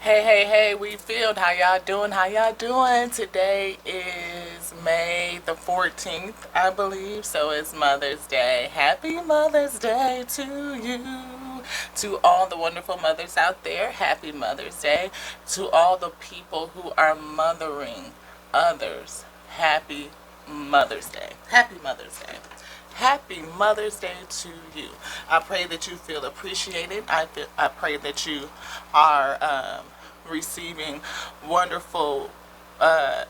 Hey, we filmed. How y'all doing? How y'all doing? Today is May the 14th, I believe, so it's Mother's Day. Happy Mother's Day to you. To all the wonderful mothers out there, happy Mother's Day. To all the people who are mothering others, happy Mother's Day. Happy Mother's Day. Happy Mother's Day to you. I pray that you feel appreciated. I pray that you are receiving wonderful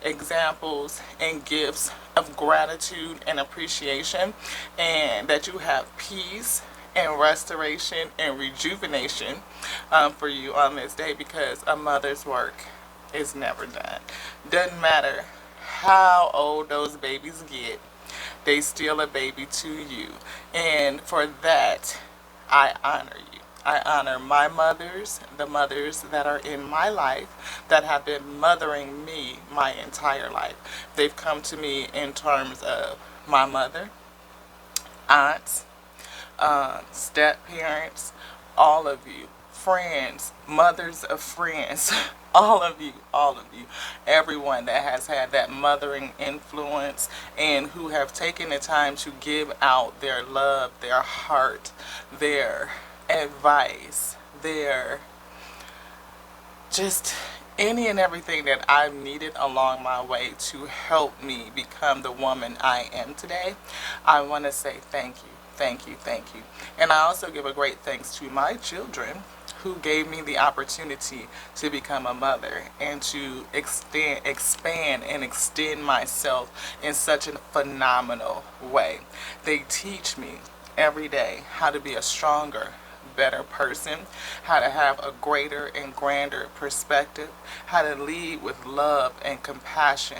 examples and gifts of gratitude and appreciation, and that you have peace and restoration and rejuvenation for you on this day, because a mother's work is never done. Doesn't matter how old those babies get, they still a baby to you. And for that, I honor you. I honor my mothers, the mothers that are in my life that have been mothering me my entire life. They've come to me in terms of my mother, aunts, step parents, all of you, friends, mothers of friends, all of you, everyone that has had that mothering influence and who have taken the time to give out their love, their heart, their advice, their just any and everything that I've needed along my way to help me become the woman I am today. I want to say thank you, thank you, thank you. And I also give a great thanks to my children who gave me the opportunity to become a mother and to expand and extend myself in such a phenomenal way. They teach me every day how to be a stronger, better person, how to have a greater and grander perspective, how to lead with love and compassion,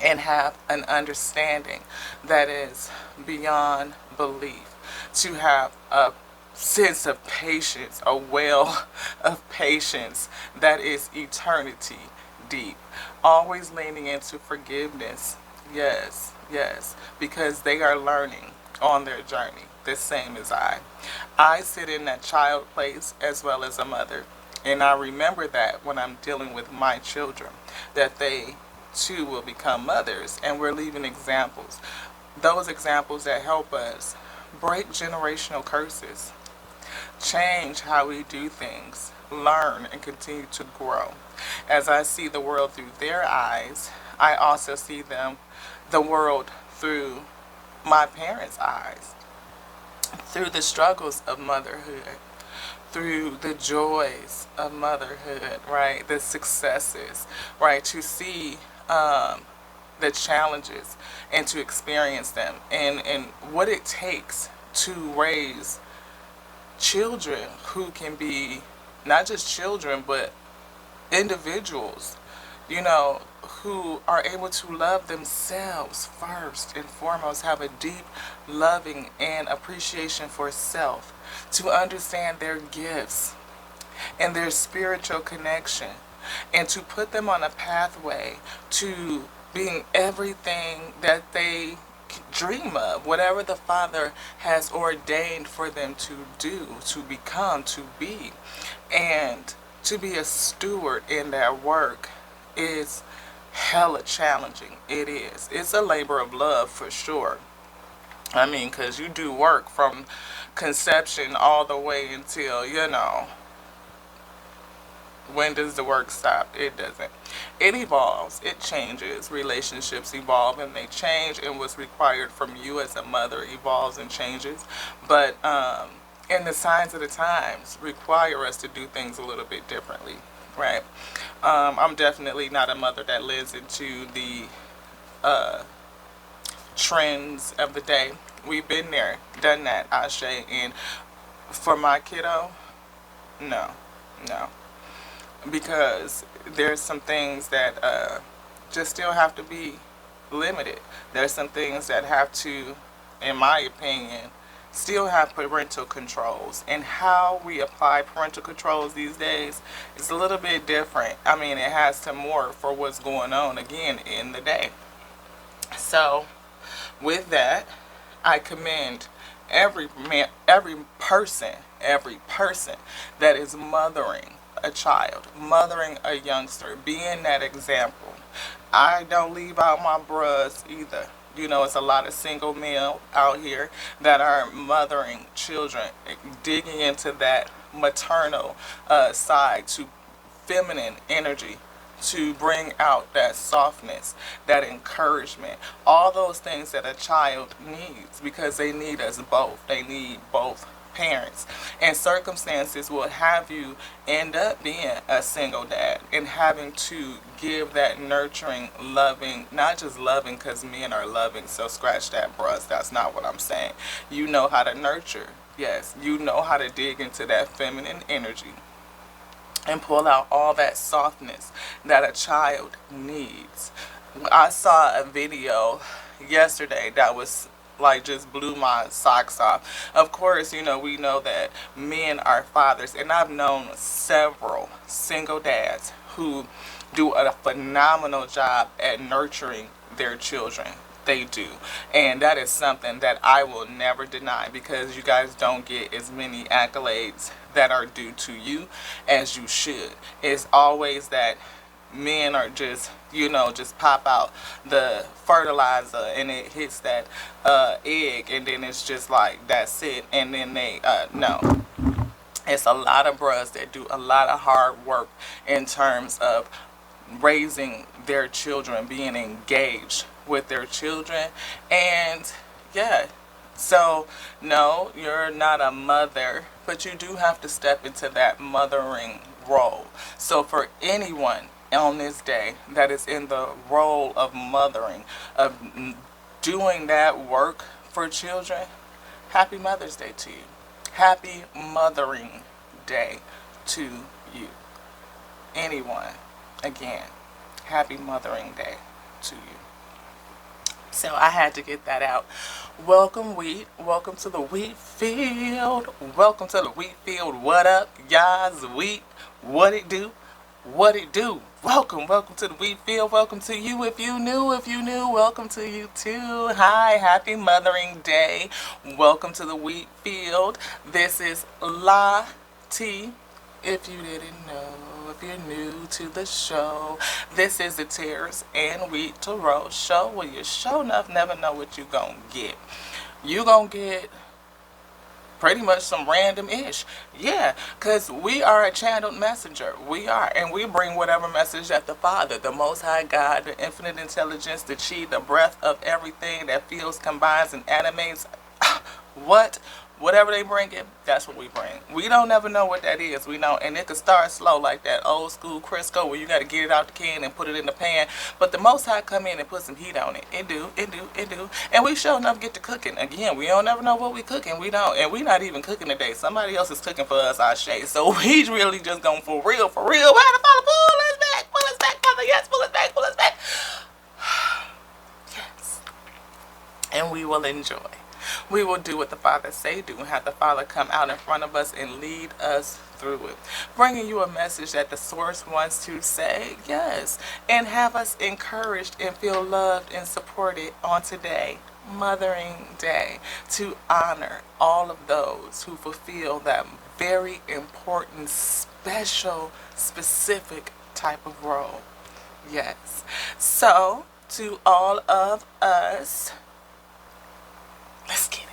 and have an understanding that is beyond belief, to have a sense of patience, a well of patience that is eternity deep, always leaning into forgiveness. Yes, because they are learning on their journey the same as I sit in that child place as well as a mother, and I remember that when I'm dealing with my children, that they too will become mothers, and we're leaving examples, those examples that help us break generational curses, change how we do things, learn, and continue to grow. As I see the world through their eyes, I also see the world through my parents' eyes, through the struggles of motherhood, through the joys of motherhood, right? The successes, right? To see the challenges and to experience them, and what it takes to raise children who can be not just children but individuals, who are able to love themselves first and foremost, have a deep loving and appreciation for self, to understand their gifts and their spiritual connection, and to put them on a pathway to being everything that they dream of, whatever the Father has ordained for them to do, to become, to be. And to be a steward in that work is hella challenging. It is. It's a labor of love for sure. I mean, because you do work from conception all the way until, when does the work stop? It doesn't. It evolves. It changes. Relationships evolve and they change, and what's required from you as a mother evolves and changes. But and the signs of the times require us to do things a little bit differently, right? I'm definitely not a mother that lives into the trends of the day. We've been there, done that, Ashe. And for my kiddo, no, no. Because there's some things that just still have to be limited. There's some things that have to, in my opinion, still have parental controls. And how we apply parental controls these days is a little bit different. I mean, it has to morph for what's going on again in the day. So, with that, I commend every person that is mothering a child, mothering a youngster, being that example. I don't leave out my bros either. You know, it's a lot of single men out here that are mothering children, digging into that maternal side, to feminine energy, to bring out that softness, that encouragement, all those things that a child needs, because they need us both. They need both parents. And circumstances will have you end up being a single dad and having to give that nurturing, loving, not just loving because men are loving, so scratch that, bruh. That's not what I'm saying. You know how to nurture. Yes, you know how to dig into that feminine energy and pull out all that softness that a child needs. I saw a video yesterday that was like just blew my socks off. Of course, you know, we know that men are fathers, and I've known several single dads who do a phenomenal job at nurturing their children. They do. And that is something that I will never deny, because you guys don't get as many accolades that are due to you as you should. It's always that men are just, you know, just pop out the fertilizer and it hits that egg, and then it's just like, that's it. And then they, no. It's a lot of bros that do a lot of hard work in terms of raising their children, being engaged with their children. And yeah, so no, you're not a mother, but you do have to step into that mothering role. So for anyone on this day that is in the role of mothering, of doing that work for children, happy Mother's Day to you. Happy Mothering Day to you. Anyone, again, happy Mothering Day to you. So I had to get that out. Welcome, wheat. Welcome to the wheat field. Welcome to the wheat field. What up, y'all's wheat? What it do? What it do? Welcome to the wheat field. Welcome to you. If you knew, welcome to you too. Hi, happy Mothering Day. Welcome to the wheat field. This is La T. If you didn't know, if you're new to the show, this is the Tears and Wheat Tarot show, where you sure enough never know what you gonna get. You gonna get pretty much some random-ish. Yeah, because we are a channeled messenger. We are. And we bring whatever message that the Father, the Most High God, the infinite intelligence, the chi, the breath of everything that feels, combines, and animates. Whatever they bring in, that's what we bring. We don't ever know what that is. We know, and it could start slow, like that old school Crisco where you got to get it out the can and put it in the pan. But the Most High come in and put some heat on it. It do. And we sure enough get to cooking. Again, we don't ever know what we cooking. We don't. And we not even cooking today. Somebody else is cooking for us, I say. So we really just going for real. Why the Father pull us back, Father? Yes, pull us back. Yes. And we will enjoy. We will do what the Father say do, and have the Father come out in front of us and lead us through it. Bringing you a message that the Source wants to say, yes, and have us encouraged and feel loved and supported on today, Mothering Day, to honor all of those who fulfill that very important, special, specific type of role. Yes. So, to all of us, let's get it.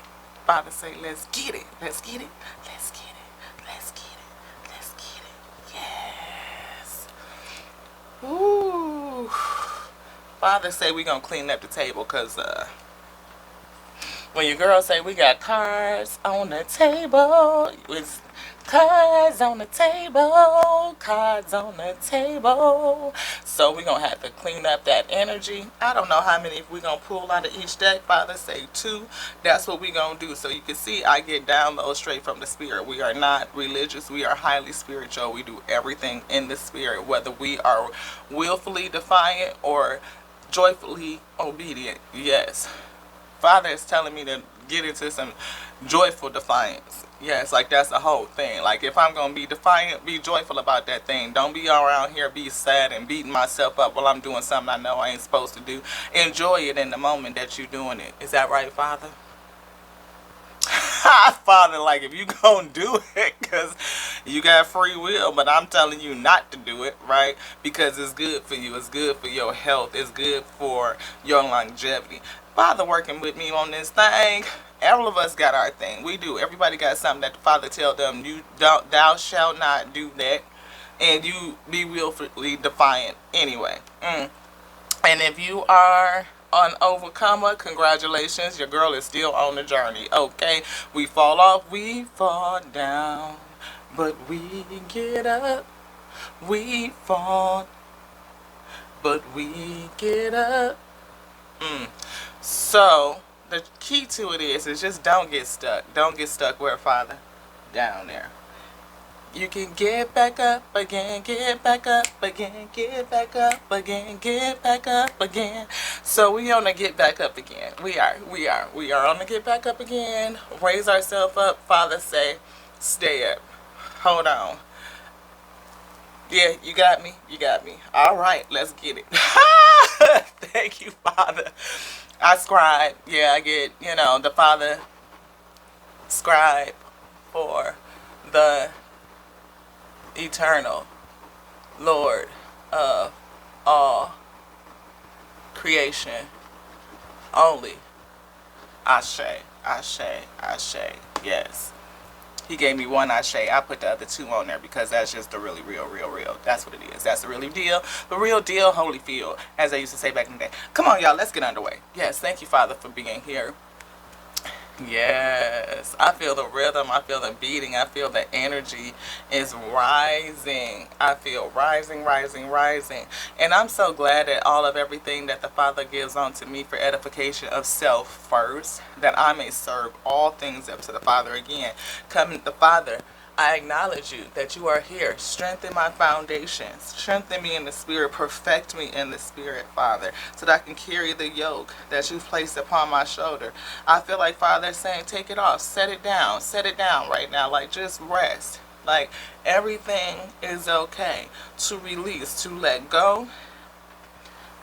Father say, let's get it. Let's get it. Let's get it. Let's get it. Let's get it. Yes. Ooh. Father say we gonna clean up the table, because when your girl say we got cards on the table, it's cards on the table, cards on the table. So we're going to have to clean up that energy. I don't know how many we're going to pull out of each deck. Father say 2. That's what we're going to do. So you can see I get downloads straight from the Spirit. We are not religious. We are highly spiritual. We do everything in the Spirit, whether we are willfully defiant or joyfully obedient. Yes. Father is telling me to get into some joyful defiance. Yes, like that's the whole thing. Like if I'm going to be defiant, be joyful about that thing. Don't be around here be sad and beating myself up while I'm doing something I know I ain't supposed to do. Enjoy it in the moment that you're doing it. Is that right, Father? Father, like, if you gonna do it, because you got free will, but I'm telling you not to do it, right? Because it's good for you, it's good for your health, it's good for your longevity. Father working with me on this thing. All of us got our thing. We do. Everybody got something that the Father tell them, you don't, thou shalt not do that, and you be willfully defiant anyway. And if you are an overcomer, congratulations, your girl is still on the journey. Okay, we fall off, we fall down, but we get up. We fall, but we get up. So the key to it is just don't get stuck. Don't get stuck where, Father? Down there. You can get back up again, get back up again, get back up again, get back up again. So we on the get back up again. We are on the get back up again. Raise ourselves up. Father say, stay up. Hold on. Yeah, you got me. You got me. All right, let's get it. Thank you, Father. I scribe. Yeah, I get, the Father scribe for the eternal Lord of all creation. Only. Ashe, Ashe, Ashe. Yes. He gave me one Ashe. I put the other two on there because that's just the really real. That's what it is. That's the really deal. The real deal, Holyfield, as I used to say back in the day. Come on, y'all. Let's get underway. Yes. Thank you, Father, for being here. Yes, I feel the rhythm, I feel the beating, I feel the energy is rising. I feel rising. And I'm so glad that all of everything that the Father gives unto me for edification of self first, that I may serve all things up to the Father again. Come, the Father, I acknowledge you that you are here. Strengthen my foundations. Strengthen me in the Spirit. Perfect me in the Spirit, Father, so that I can carry the yoke that you've placed upon my shoulder. I feel like Father saying, take it off. Set it down. Set it down right now. Like, just rest. Like, everything is okay. To release. To let go.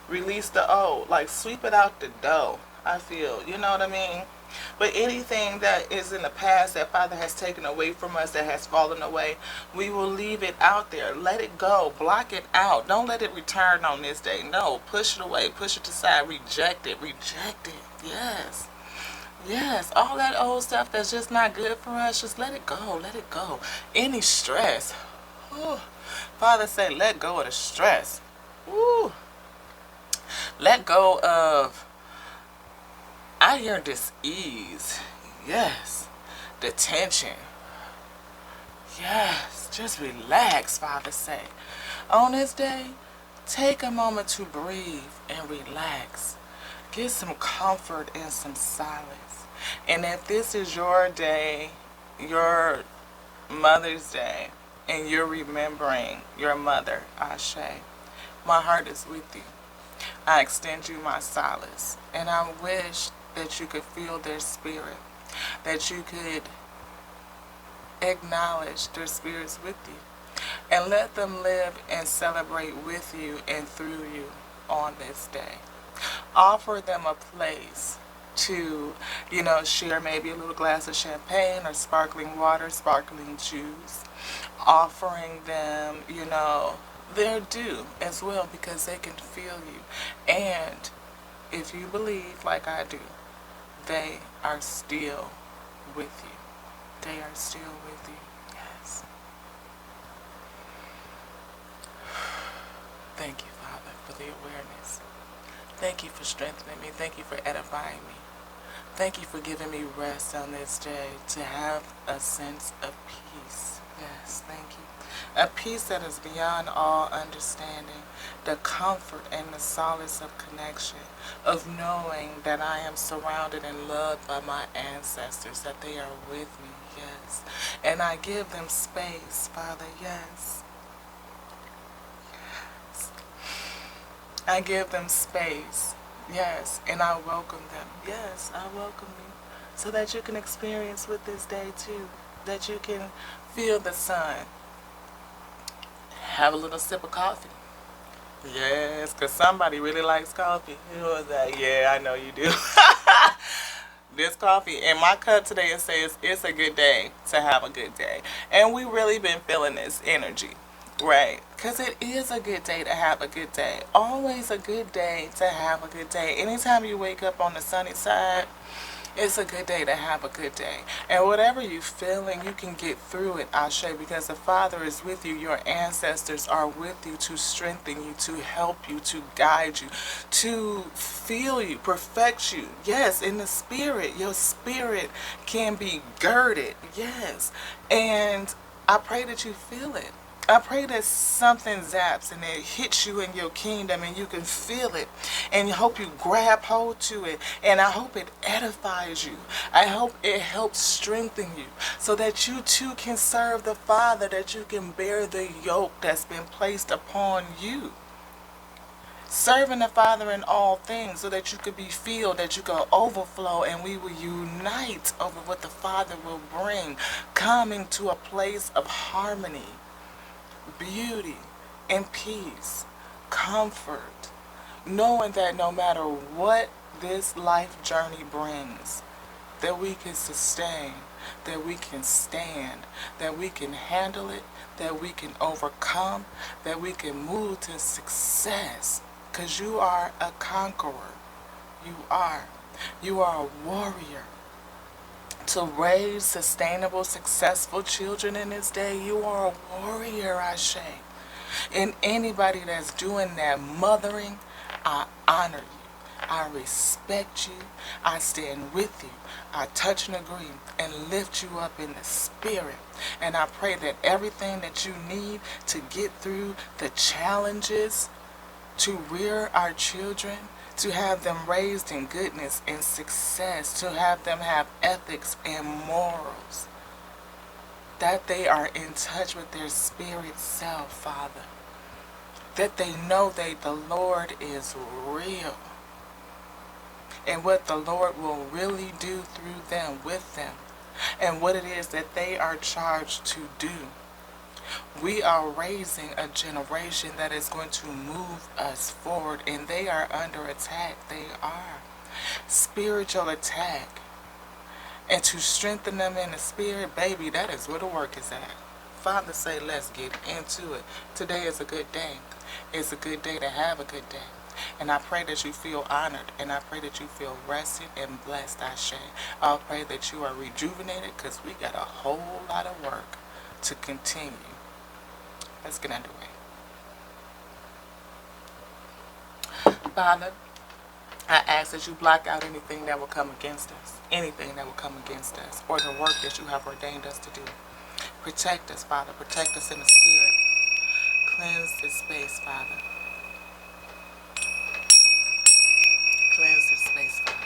Release the old. Like, sweep it out the door. I feel. You know what I mean? But anything that is in the past that Father has taken away from us, that has fallen away, we will leave it out there. Let it go. Block it out. Don't let it return on this day. No. Push it away. Push it to the side. Reject it. Reject it. Yes. Yes. All that old stuff that's just not good for us, just let it go. Let it go. Any stress. Ooh. Father say, let go of the stress. Ooh. Let go of, I hear dis-ease. Yes. The tension. Yes. Just relax, Father say. On this day, take a moment to breathe and relax. Get some comfort and some silence. And if this is your day, your Mother's Day, and you're remembering your mother, Ashe, my heart is with you. I extend you my solace. And I wish that you could feel their spirit, that you could acknowledge their spirits with you, and let them live and celebrate with you and through you on this day. Offer them a place to, share maybe a little glass of champagne or sparkling water, sparkling juice, offering them, their due as well, because they can feel you. And if you believe like I do, they are still with you. They are still with you. Yes. Thank you, Father, for the awareness. Thank you for strengthening me. Thank you for edifying me. Thank you for giving me rest on this day to have a sense of peace. Yes, thank you. A peace that is beyond all understanding. The comfort and the solace of connection, of knowing that I am surrounded and loved by my ancestors, that they are with me, yes. And I give them space, Father, yes. Yes. I give them space, yes, and I welcome them. Yes, I welcome you, so that you can experience with this day too, that you can feel the sun. Have a little sip of coffee. Yes, because somebody really likes coffee. Who was that? Yeah, I know you do. This coffee in my cup today, it says it's a good day to have a good day. And we really been feeling this energy, right? Because it is a good day to have a good day. Always a good day to have a good day. Anytime you wake up on the sunny side, it's a good day to have a good day. And whatever you're feeling, you can get through it, Ashe, because the Father is with you. Your ancestors are with you to strengthen you, to help you, to guide you, to feel you, perfect you. Yes, in the spirit, your spirit can be girded. Yes. And I pray that you feel it. I pray that something zaps and it hits you in your kingdom and you can feel it, and I hope you grab hold to it, and I hope it edifies you. I hope it helps strengthen you so that you too can serve the Father, that you can bear the yoke that's been placed upon you. Serving the Father in all things so that you could be filled, that you could overflow, and we will unite over what the Father will bring, coming to a place of harmony, beauty, and peace, comfort, knowing that no matter what this life journey brings, that we can sustain, that we can stand, that we can handle it, that we can overcome, that we can move to success, because you are a conqueror. You are. You are a warrior. To raise sustainable, successful children in this day, you are a warrior, Ashe. And anybody that's doing that mothering, I honor you. I respect you. I stand with you. I touch and agree and lift you up in the spirit. And I pray that everything that you need to get through the challenges, to rear our children, to have them raised in goodness and success, to have them have ethics and morals, that they are in touch with their spirit self, Father, that they know that the Lord is real, and what the Lord will really do through them, with them, and what it is that they are charged to do. We are raising a generation that is going to move us forward, and they are under attack. They are. Spiritual attack. And to strengthen them in the spirit, baby, that is where the work is at. Father say, let's get into it. Today is a good day. It's a good day to have a good day. And I pray that you feel honored, and I pray that you feel rested and blessed, Ashe. I pray that you are rejuvenated, because we got a whole lot of work to continue. Let's get underway. Father, I ask that you block out anything that will come against us, anything that will come against us, or the work that you have ordained us to do. Protect us, Father. Protect us in the spirit. Cleanse this space, Father. Cleanse this space, Father.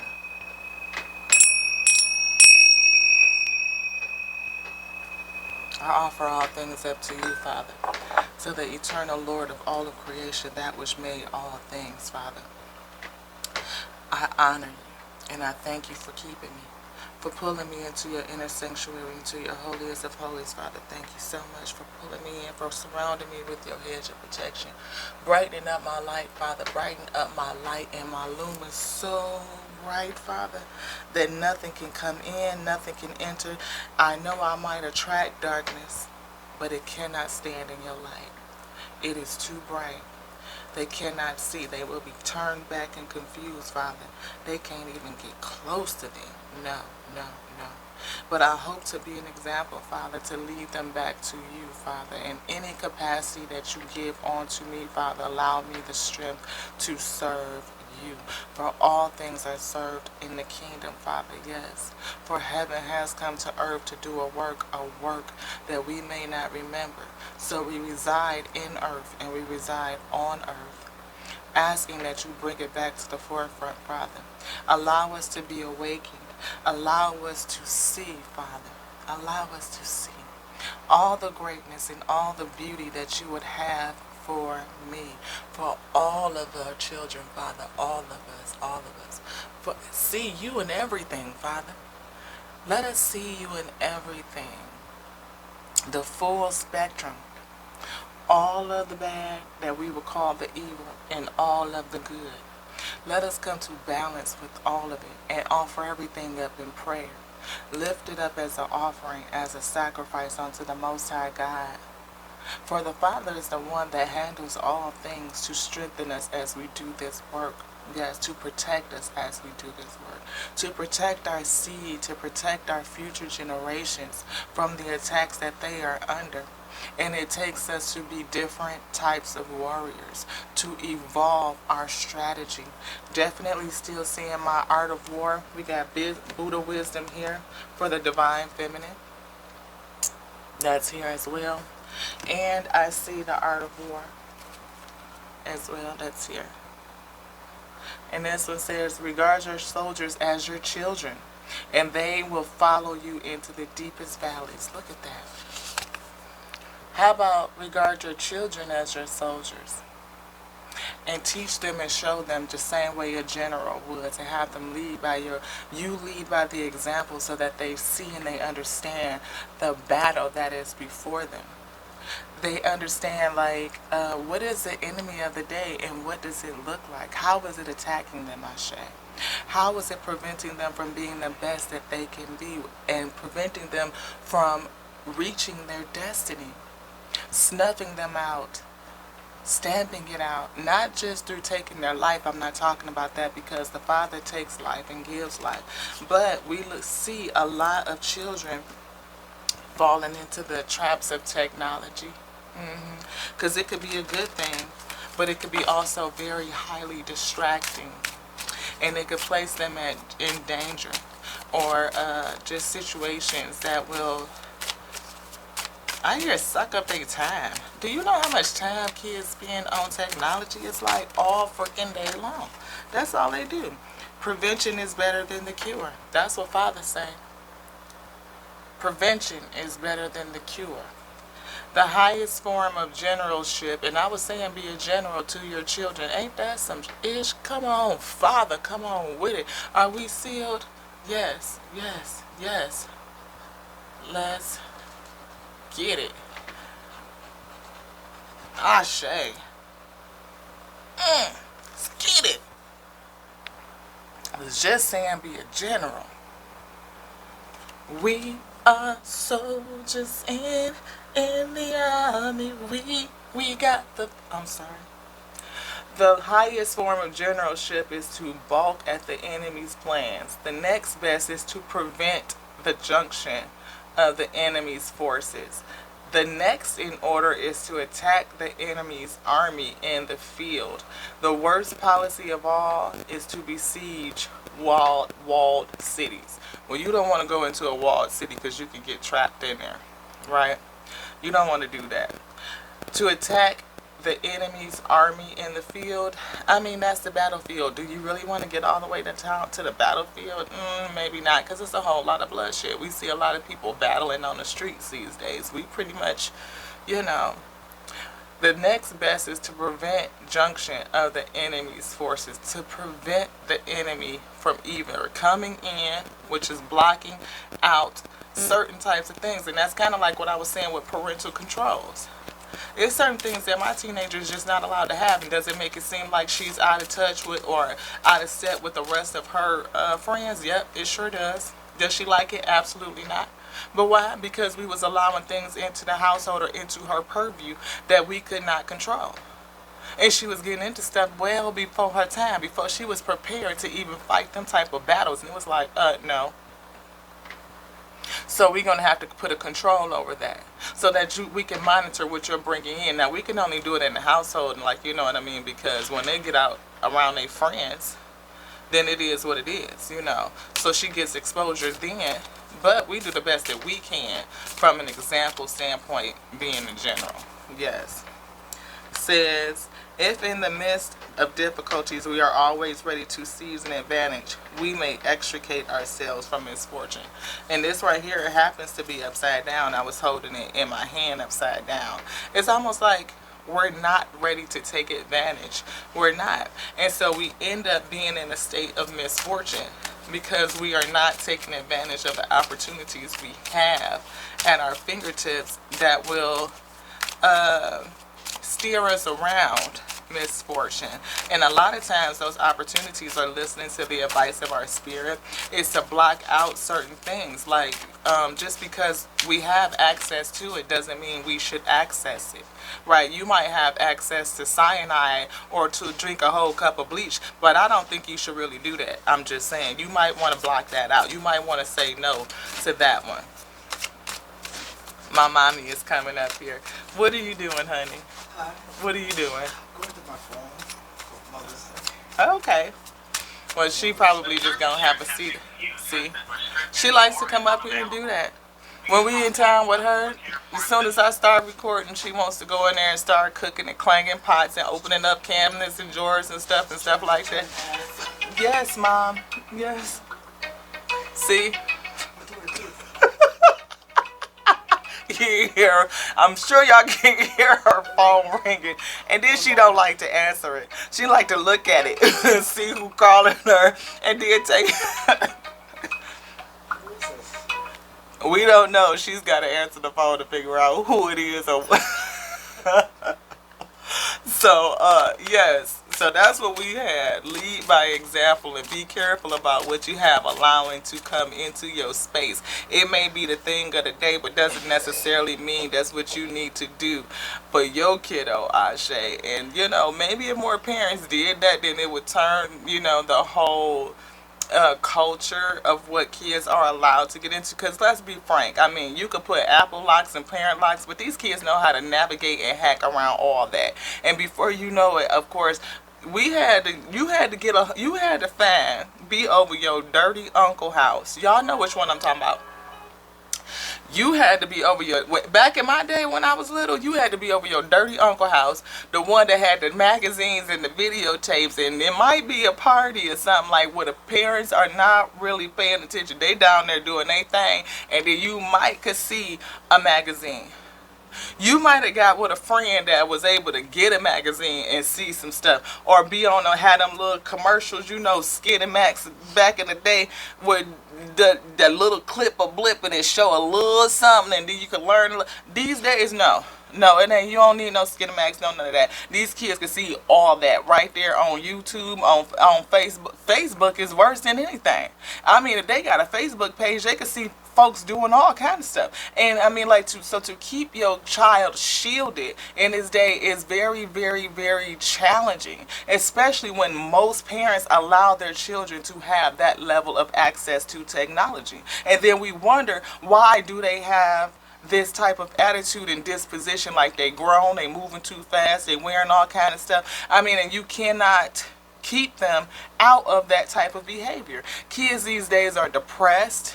I offer all things up to you, Father, to the eternal Lord of all of creation, that which made all things, Father. I honor you, and I thank you for keeping me, for pulling me into your inner sanctuary, into your holiest of holies, Father. Thank you so much for pulling me in, for surrounding me with your hedge of protection, brightening up my light, Father, brighten up my light, and my loom is so bright, Father, that nothing can come in, nothing can enter. I know I might attract darkness, but it cannot stand in your light. It is too bright. They cannot see. They will be turned back and confused, Father. They can't even get close to thee. No, no, no. But I hope to be an example, Father, to lead them back to you, Father. In any capacity that you give onto me, Father, allow me the strength to serve you. For all things are served in the kingdom, Father, yes. For heaven has come to earth to do a work that we may not remember. So we reside in earth and we reside on earth, asking that you bring it back to the forefront, Father. Allow us to be awakened. Allow us to see, Father. Allow us to see all the greatness and all the beauty that you would have for me, for all of our children, Father, all of us, all of us. For see you in everything, Father. Let us see you in everything. The full spectrum. All of the bad that we would call the evil, and all of the good. Let us come to balance with all of it and offer everything up in prayer. Lift it up as an offering, as a sacrifice unto the Most High God. For the Father is the one that handles all things to strengthen us as we do this work. Yes, to protect us as we do this work. To protect our seed, to protect our future generations from the attacks that they are under. And it takes us to be different types of warriors, to evolve our strategy. Definitely still seeing my art of war. We got Buddha wisdom here for the divine feminine. That's here as well. And I see the art of war as well. That's here. And this one says, regard your soldiers as your children, and they will follow you into the deepest valleys. Look at that. How about regard your children as your soldiers, and teach them and show them the same way a general would, to have them lead by you lead by the example, so that they see and they understand the battle that is before them. They understand, like, what is the enemy of the day and what does it look like? How is it attacking them, Ashe? How is it preventing them from being the best that they can be and preventing them from reaching their destiny? Snuffing them out, stamping it out, not just through taking their life. I'm not talking about that, because the Father takes life and gives life. But we see a lot of children falling into the traps of technology. Because it could be a good thing, but it could be also very highly distracting, and it could place them in danger, or just situations that will, I hear, suck up their time. Do you know how much time kids spend on technology? It's like all freaking day long. That's all they do. Prevention is better than the cure. That's what Father say. Prevention is better than the cure. The highest form of generalship, and I was saying be a general to your children. Ain't that some ish? Come on, Father, come on with it. Are we sealed? Yes, yes, yes. Let's get it. Ashe. Let's get it. I was just saying be a general. We are soldiers in the army. We got the, I'm sorry. The highest form of generalship is to balk at the enemy's plans. The next best is to prevent the junction of the enemy's forces. The next in order is to attack the enemy's army in the field. The worst policy of all is to besiege walled cities. Well, you don't want to go into a walled city because you can get trapped in there, right? You don't want to do that. To attack the enemy's army in the field, I mean, that's the battlefield. Do you really want to get all the way to the battlefield? Maybe not, because it's a whole lot of bloodshed. We see a lot of people battling on the streets these days. We pretty much, you know. The next best is to prevent junction of the enemy's forces, to prevent the enemy from either coming in, which is blocking out certain types of things. And that's kind of like what I was saying with parental controls. There's certain things that my teenager is just not allowed to have, and does it make it seem like she's out of touch with or out of step with the rest of her friends? Yep, it sure does. Does she like it? Absolutely not. But why? Because we was allowing things into the household or into her purview that we could not control. And she was getting into stuff well before her time, before she was prepared to even fight them type of battles. And it was like, no. So we're going to have to put a control over that so that we can monitor what you're bringing in. Now, we can only do it in the household, and like, you know what I mean, because when they get out around their friends, then it is what it is, you know. So she gets exposure then, but we do the best that we can from an example standpoint, being in general. Yes. Says, if in the midst of difficulties we are always ready to seize an advantage, we may extricate ourselves from misfortune. And this right here, it happens to be upside down. I was holding it in my hand upside down. It's almost like we're not ready to take advantage. We're not. And so we end up being in a state of misfortune because we are not taking advantage of the opportunities we have at our fingertips that will steer us around misfortune. And a lot of times those opportunities are listening to the advice of our spirit is to block out certain things. Like just because we have access to it doesn't mean we should access it. Right? You might have access to cyanide or to drink a whole cup of bleach, but I don't think you should really do that. I'm just saying you might want to block that out. You might want to say no to that one. My mommy is coming up here. What are you doing, honey? Hi. What are you doing? Going to my phone. Mother's Day. Okay. Well, she probably just gonna have a seat. See, she likes to come up here and do that. When we in town with her, as soon as I start recording, she wants to go in there and start cooking and clanging pots and opening up cabinets and drawers and stuff like that. Yes, Mom. Yes. See? You hear her. I'm sure y'all can hear her phone ringing, and then she don't like to answer it. She like to look at it and see who calling her, and then take. We don't know. She's got to answer the phone to figure out who it is. Or so, yes. So that's what we had. Lead by example and be careful about what you have allowing to come into your space. It may be the thing of the day, but doesn't necessarily mean that's what you need to do for your kiddo, Ashe. And, you know, maybe if more parents did that, then it would turn, you know, the whole culture of what kids are allowed to get into. Because let's be frank, I mean, you could put Apple locks and parent locks, but these kids know how to navigate and hack around all that. And before you know it, of course, you had to be over your dirty uncle house. Y'all know which one I'm talking about. You had to be over your, back in my day when I was little, you had to be over your dirty uncle house, the one that had the magazines and the videotapes, and it might be a party or something like where the parents are not really paying attention. They down there doing their thing, and then you might could see a magazine. You might have got with a friend that was able to get a magazine and see some stuff, or be on or had them little commercials, you know, Skid and Max back in the day, with the little clip or blip and it show a little something, and then you can learn. These days, no, it ain't. You don't need no Skid and Max, no none of that. These kids can see all that right there on YouTube, on Facebook. Facebook is worse than anything. I mean, if they got a Facebook page, they can see folks doing all kind of stuff. And I mean, like, to keep your child shielded in this day is very, very, very challenging, especially when most parents allow their children to have that level of access to technology. And then we wonder, why do they have this type of attitude and disposition? Like, they grown, they moving too fast, they wearing all kind of stuff. I mean, and you cannot keep them out of that type of behavior. Kids these days are depressed.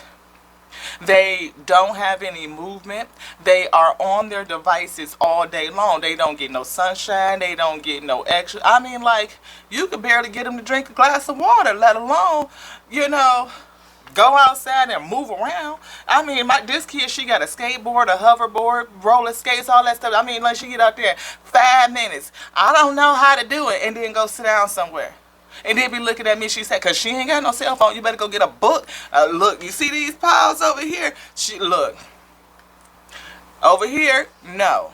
They don't have any movement. They are on their devices all day long. They don't get no sunshine. They don't get no extra. I mean, like, you could barely get them to drink a glass of water, let alone, you know, go outside and move around. I mean, this kid, she got a skateboard, a hoverboard, roller skates, all that stuff. I mean, like, she get out there 5 minutes. I don't know how to do it, and then go sit down somewhere. And then be looking at me, she said, because she ain't got no cell phone, you better go get a book. Look, you see these piles over here? Look. Over here? No.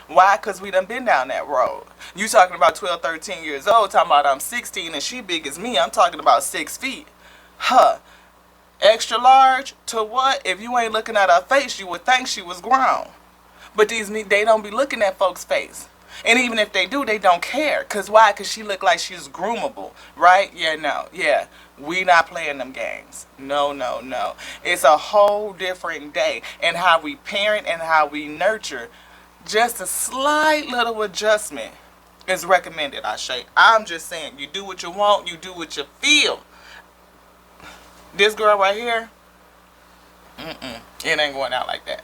Why? Because we done been down that road. You talking about 12, 13 years old, talking about I'm 16 and she big as me. I'm talking about 6 feet. Huh. Extra large to what? If you ain't looking at her face, you would think she was grown. But they don't be looking at folks' face. And even if they do, they don't care. Because why? Because she look like she's groomable. Right? Yeah, no. Yeah. We not playing them games. No. It's a whole different day. And how we parent and how we nurture. Just a slight little adjustment is recommended, Ashe. I'm just saying, you do what you want. You do what you feel. This girl right here, it ain't going out like that.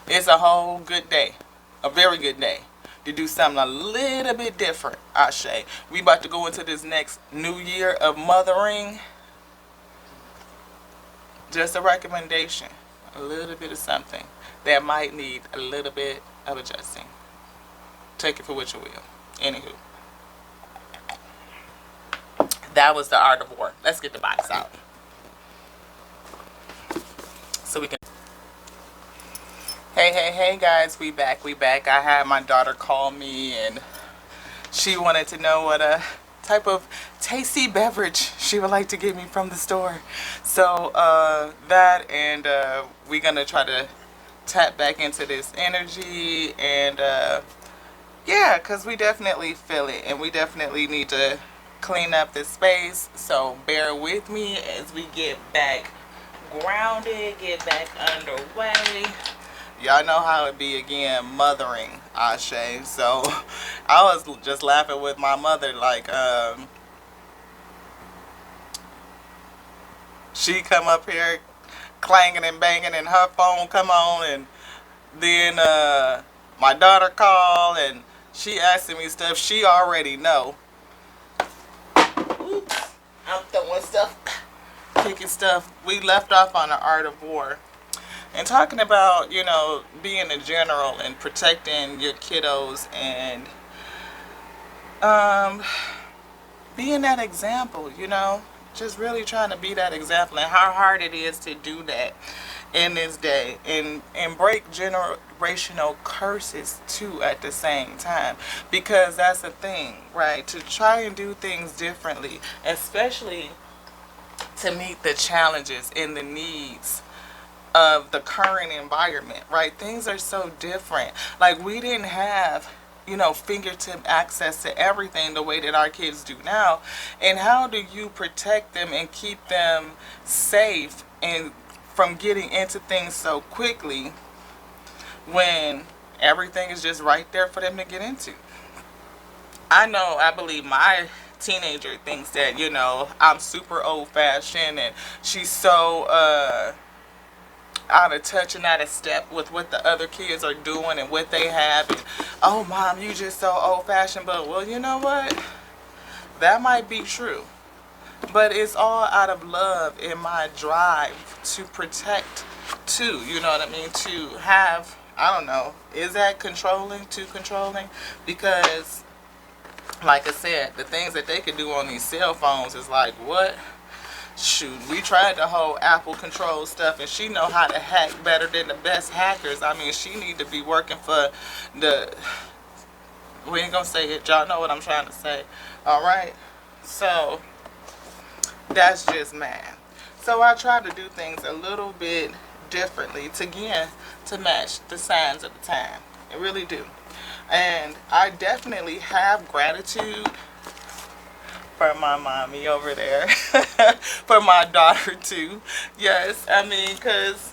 It's a whole good day. A very good day. To do something a little bit different, Ashe. We about to go into this next new year of mothering. Just a recommendation. A little bit of something that might need a little bit of adjusting. Take it for what you will. Anywho. That was the art of war. Let's get the box out. So we can... Hey guys, we back. I had my daughter call me and she wanted to know what type of tasty beverage she would like to get me from the store. So that, and we're going to try to tap back into this energy, and yeah, because we definitely feel it, and we definitely need to clean up this space. So bear with me as we get back grounded, get back underway. Y'all know how it be again, mothering, Ashe. So I was just laughing with my mother, like, she come up here clanging and banging and her phone come on, and then my daughter called and she asking me stuff she already know. Oops, I'm throwing stuff, kicking stuff. We left off on the art of war and talking about, you know, being a general and protecting your kiddos, and being that example, you know, just really trying to be that example, and how hard it is to do that in this day, and break generational curses too at the same time, because that's the thing, right? To try and do things differently, especially to meet the challenges and the needs of the current environment, right? Things are so different. Like, we didn't have, you know, fingertip access to everything the way that our kids do now. And how do you protect them and keep them safe and from getting into things so quickly when everything is just right there for them to get into? I believe my teenager thinks that, you know, I'm super old fashioned, and she's so out of touch and out of step with what the other kids are doing and what they have. And, oh, mom, you just so old fashioned. But, well, you know what? That might be true. But it's all out of love in my drive to protect too. You know what I mean? To have, I don't know, is that controlling? Too controlling? Because, like I said, the things that they could do on these cell phones is like, what? Shoot, we tried the whole Apple control stuff, and she know how to hack better than the best hackers. I mean, she need to be working for the, we ain't gonna say it, y'all know what I'm trying to say. All right, so that's just mad. So I try to do things a little bit differently to, again, to match the signs of the time. I really do. And I definitely have gratitude for my mommy over there, for my daughter too. Yes, I mean, because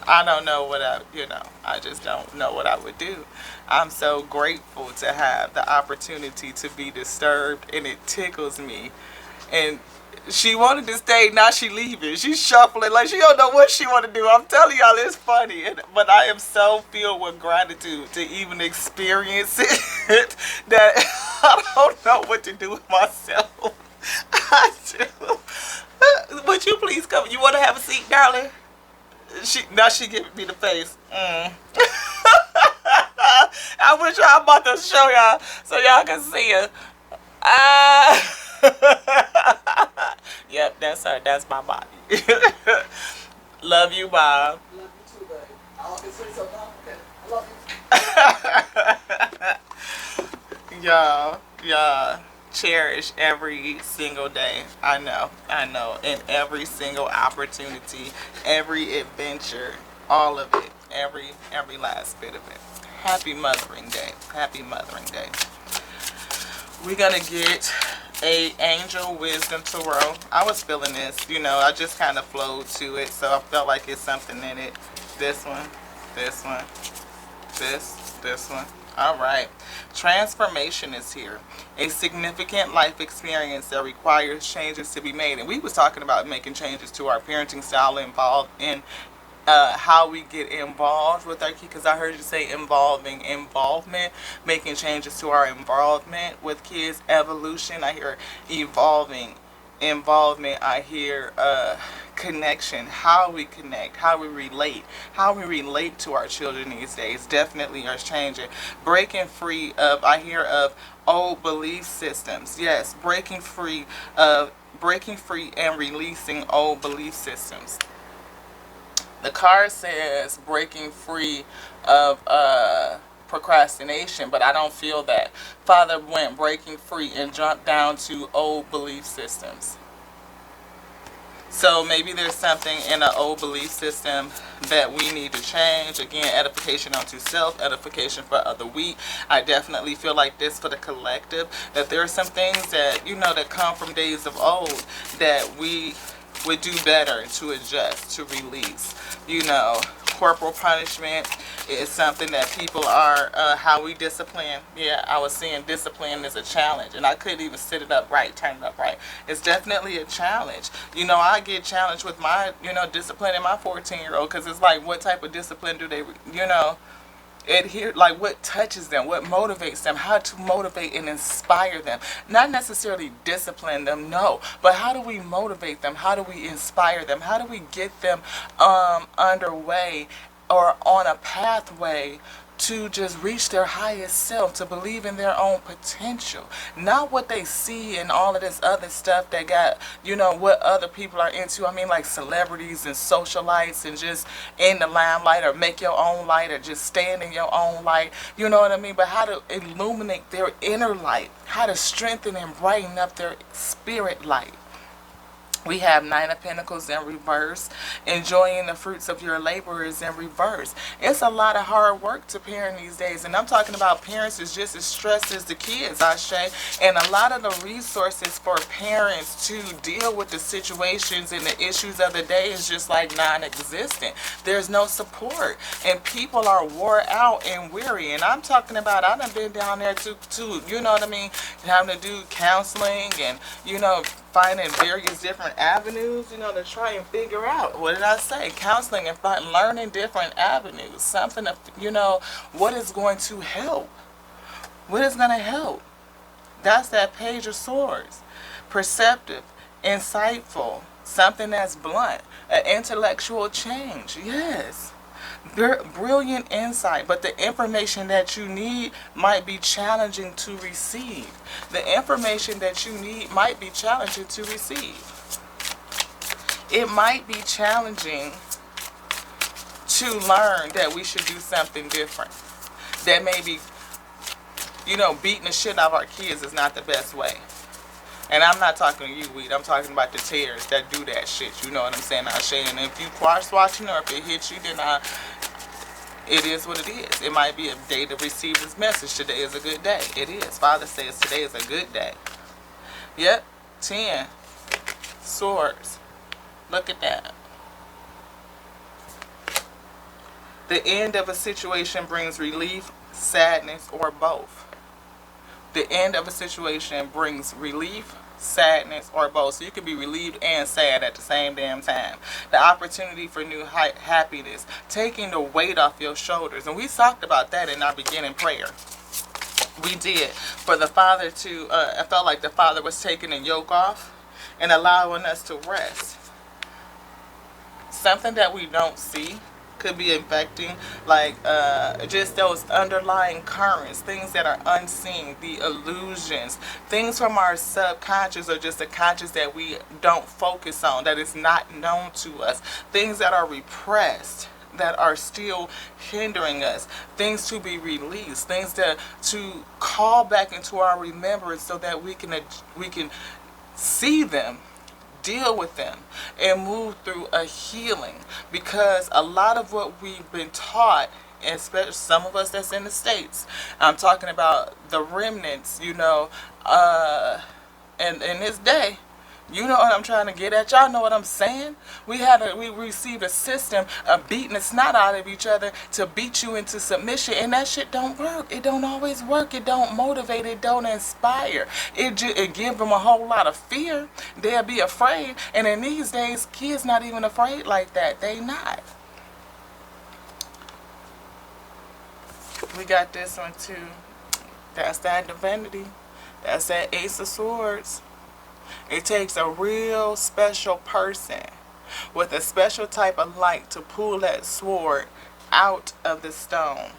I don't know what I just don't know what I would do. I'm so grateful to have the opportunity to be disturbed, and it tickles me. And she wanted to stay, now she leaving. She's shuffling like she don't know what she want to do. I'm telling y'all, it's funny. But I am so filled with gratitude to even experience it that I don't know what to do with myself. I do. Would you please come? You want to have a seat, darling? Now she giving me the face. I wish I'm about to show y'all so y'all can see her. Yep, that's her. That's my body. Love you, Bob. Love you too, baby. I can say something. Okay. I love you. Y'all cherish every single day. I know, and every single opportunity, every adventure, all of it, every last bit of it. Happy Mothering Day. Happy Mothering Day. We're gonna get a Angel Wisdom Tarot. I was feeling this, you know, I just kind of flowed to it, so I felt like it's something in it. This one, this one, this one. All right. Transformation is here. A significant life experience that requires changes to be made. And we was talking about making changes to our parenting style involved in how we get involved with our kids, because I heard you say involvement, making changes to our involvement with kids, evolution. I hear evolving, involvement. I hear connection, how we connect, how we relate to our children these days definitely are changing. Breaking free of, I hear of old belief systems. Yes, breaking free and releasing old belief systems. The card says breaking free of procrastination, but I don't feel that. Father went breaking free and jumped down to old belief systems. So maybe there's something in an old belief system that we need to change. Again, edification unto self, edification for other weak. I definitely feel like this for the collective, that there are some things that, that come from days of old that we would do better to adjust, to release. Corporal punishment is something that people are, how we discipline. Yeah, I was seeing discipline as a challenge, and I couldn't even sit it up right, turn it up right. It's definitely a challenge. I get challenged with my, disciplining my 14-year-old, because it's like, what type of discipline do they, adhere, like what touches them, what motivates them, how to motivate and inspire them. Not necessarily discipline them, no, but how do we motivate them? How do we inspire them? How do we get them underway or on a pathway to just reach their highest self, to believe in their own potential, not what they see and all of this other stuff that got, what other people are into. I mean, like celebrities and socialites and just in the limelight, or make your own light, or just stand in your own light. You know what I mean? But how to illuminate their inner light, how to strengthen and brighten up their spirit light. We have Nine of Pentacles in reverse. Enjoying the fruits of your labor is in reverse. It's a lot of hard work to parent these days. And I'm talking about parents is just as stressed as the kids, Ashe. And a lot of the resources for parents to deal with the situations and the issues of the day is just like non-existent. There's no support. And people are wore out and weary. And I'm talking about, I done been down there too, you know what I mean? Having to do counseling and, finding various different avenues, to try and figure out, what did I say? Counseling and learning different avenues. Something of, what is going to help? What is going to help? That's that Page of Swords. Perceptive, insightful, something that's blunt, an intellectual change. Yes. Brilliant insight, but the information that you need might be challenging to receive. The information that you need might be challenging to receive. It might be challenging to learn that we should do something different. That maybe, beating the shit out of our kids is not the best way. And I'm not talking to you, Weed. I'm talking about the tears that do that shit. You know what I'm saying? And if you cross-watching or if it hits you, then it is what it is. It might be a day to receive this message. Today is a good day. It is. Father says today is a good day. Yep. 10 Swords. Look at that. The end of a situation brings relief, sadness, or both. The end of a situation brings relief, sadness, or both. So you can be relieved and sad at the same damn time. The opportunity for new happiness, taking the weight off your shoulders. And we talked about that in our beginning prayer. We did. For the Father to, I felt like the Father was taking the yoke off and allowing us to rest. Something that we don't see could be affecting, like just those underlying currents, things that are unseen, the illusions, things from our subconscious or just the conscious that we don't focus on, that is not known to us, things that are repressed, that are still hindering us, things to be released, things that to call back into our remembrance so that we can see them, deal with them, and move through a healing. Because a lot of what we've been taught, especially some of us that's in the States, I'm talking about the remnants, in this day, you know what I'm trying to get at. Y'all know what I'm saying? We received a system of beating the snot out of each other to beat you into submission, and that shit don't work. It don't always work. It don't motivate. It don't inspire. It give them a whole lot of fear. They'll be afraid, and in these days, kids not even afraid like that. They not. We got this one too. That's that divinity. That's that Ace of Swords. It takes a real special person with a special type of light to pull that sword out of the stone,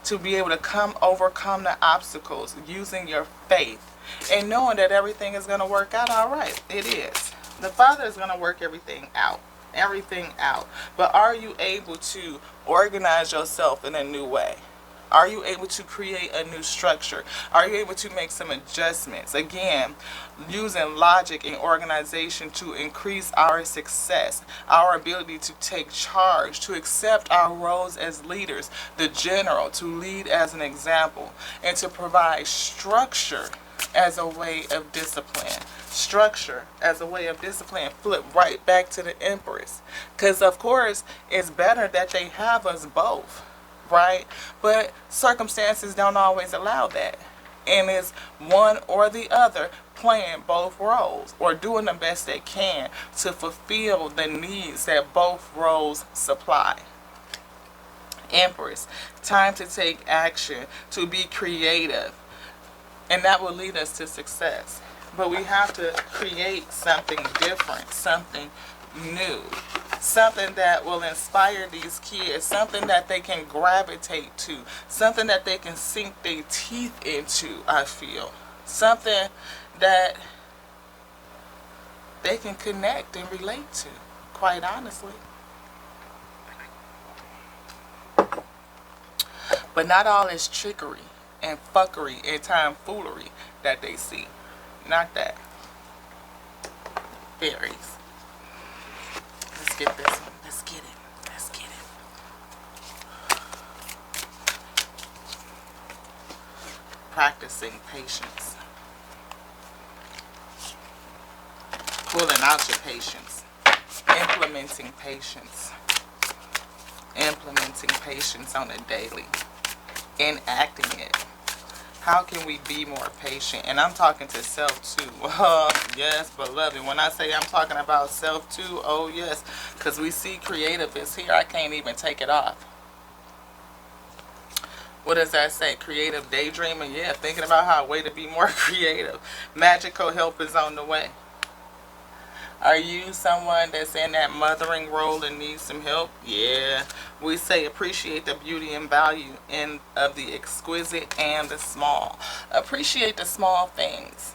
to be able to overcome the obstacles using your faith and knowing that everything is going to work out all right. It is. The Father is going to work everything out. But are you able to organize yourself in a new way? Are you able to create a new structure? Are you able to make some adjustments? Again, using logic and organization to increase our success, our ability to take charge, to accept our roles as leaders, the general, to lead as an example, and to provide structure as a way of discipline. Structure as a way of discipline. Flip right back to the Empress. Because, of course, it's better that they have us both, right? But circumstances don't always allow that. And it's one or the other playing both roles or doing the best they can to fulfill the needs that both roles supply. Empress, time to take action, to be creative, and that will lead us to success. But we have to create something different, something new, something that will inspire these kids, something that they can gravitate to, something that they can sink their teeth into, I feel. Something that they can connect and relate to, quite honestly. But not all is trickery and fuckery and tomfoolery that they see. Not that. Fairies. Let's get this one. Let's get it. Let's get it. Practicing patience. Pulling out your patience. Implementing patience. Implementing patience on a daily. Enacting it. How can we be more patient? And I'm talking to self too. Yes, beloved. When I say I'm talking about self too, oh yes. Because we see creative is here. I can't even take it off. What does that say? Creative daydreaming? Yeah, thinking about how a way to be more creative. Magical help is on the way. Are you someone that's in that mothering role and needs some help? Yeah. We say appreciate the beauty and value of the exquisite and the small. Appreciate the small things.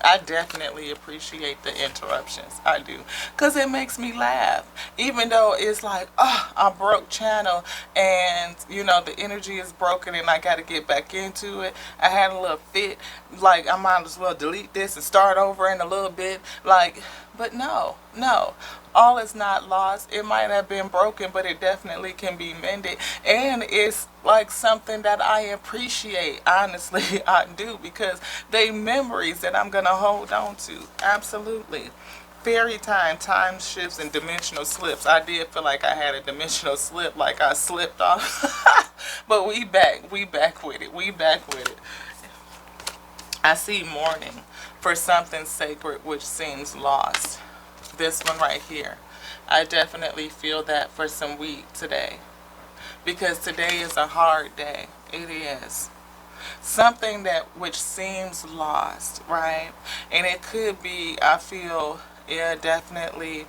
I definitely appreciate the interruptions. I do. Because it makes me laugh. Even though it's like, oh, I broke channel and, you know, the energy is broken and I got to get back into it. I had a little fit. Like, I might as well delete this and start over in a little bit. Like, but no. All is not lost. It might have been broken, but it definitely can be mended. And it's like something that I appreciate. Honestly, I do. Because they memories that I'm going to hold on to. Absolutely. Fairy time shifts and dimensional slips. I did feel like I had a dimensional slip. Like I slipped off. But we back with it. We back with it. I see mourning for something sacred which seems lost. This one right here. I definitely feel that for some wheat today. Because today is a hard day. It is. Something that which seems lost, right? And it could be, I feel, yeah, definitely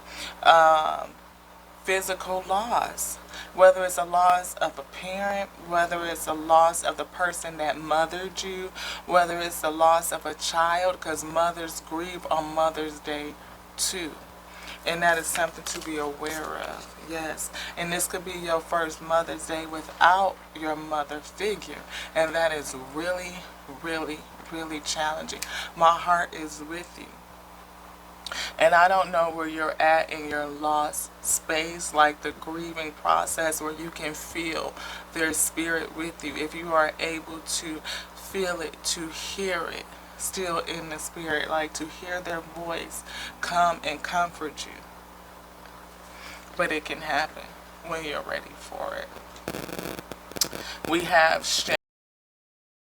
physical loss. Whether it's a loss of a parent, whether it's a loss of the person that mothered you, whether it's a loss of a child, because mothers grieve on Mother's Day too. And that is something to be aware of. Yes. And this could be your first Mother's Day without your mother figure. And that is really, really, really challenging. My heart is with you. And I don't know where you're at in your lost space, like the grieving process where you can feel their spirit with you. If you are able to feel it, to hear it, still in the spirit, like to hear their voice come and comfort you. But it can happen when you're ready for it. We have strength.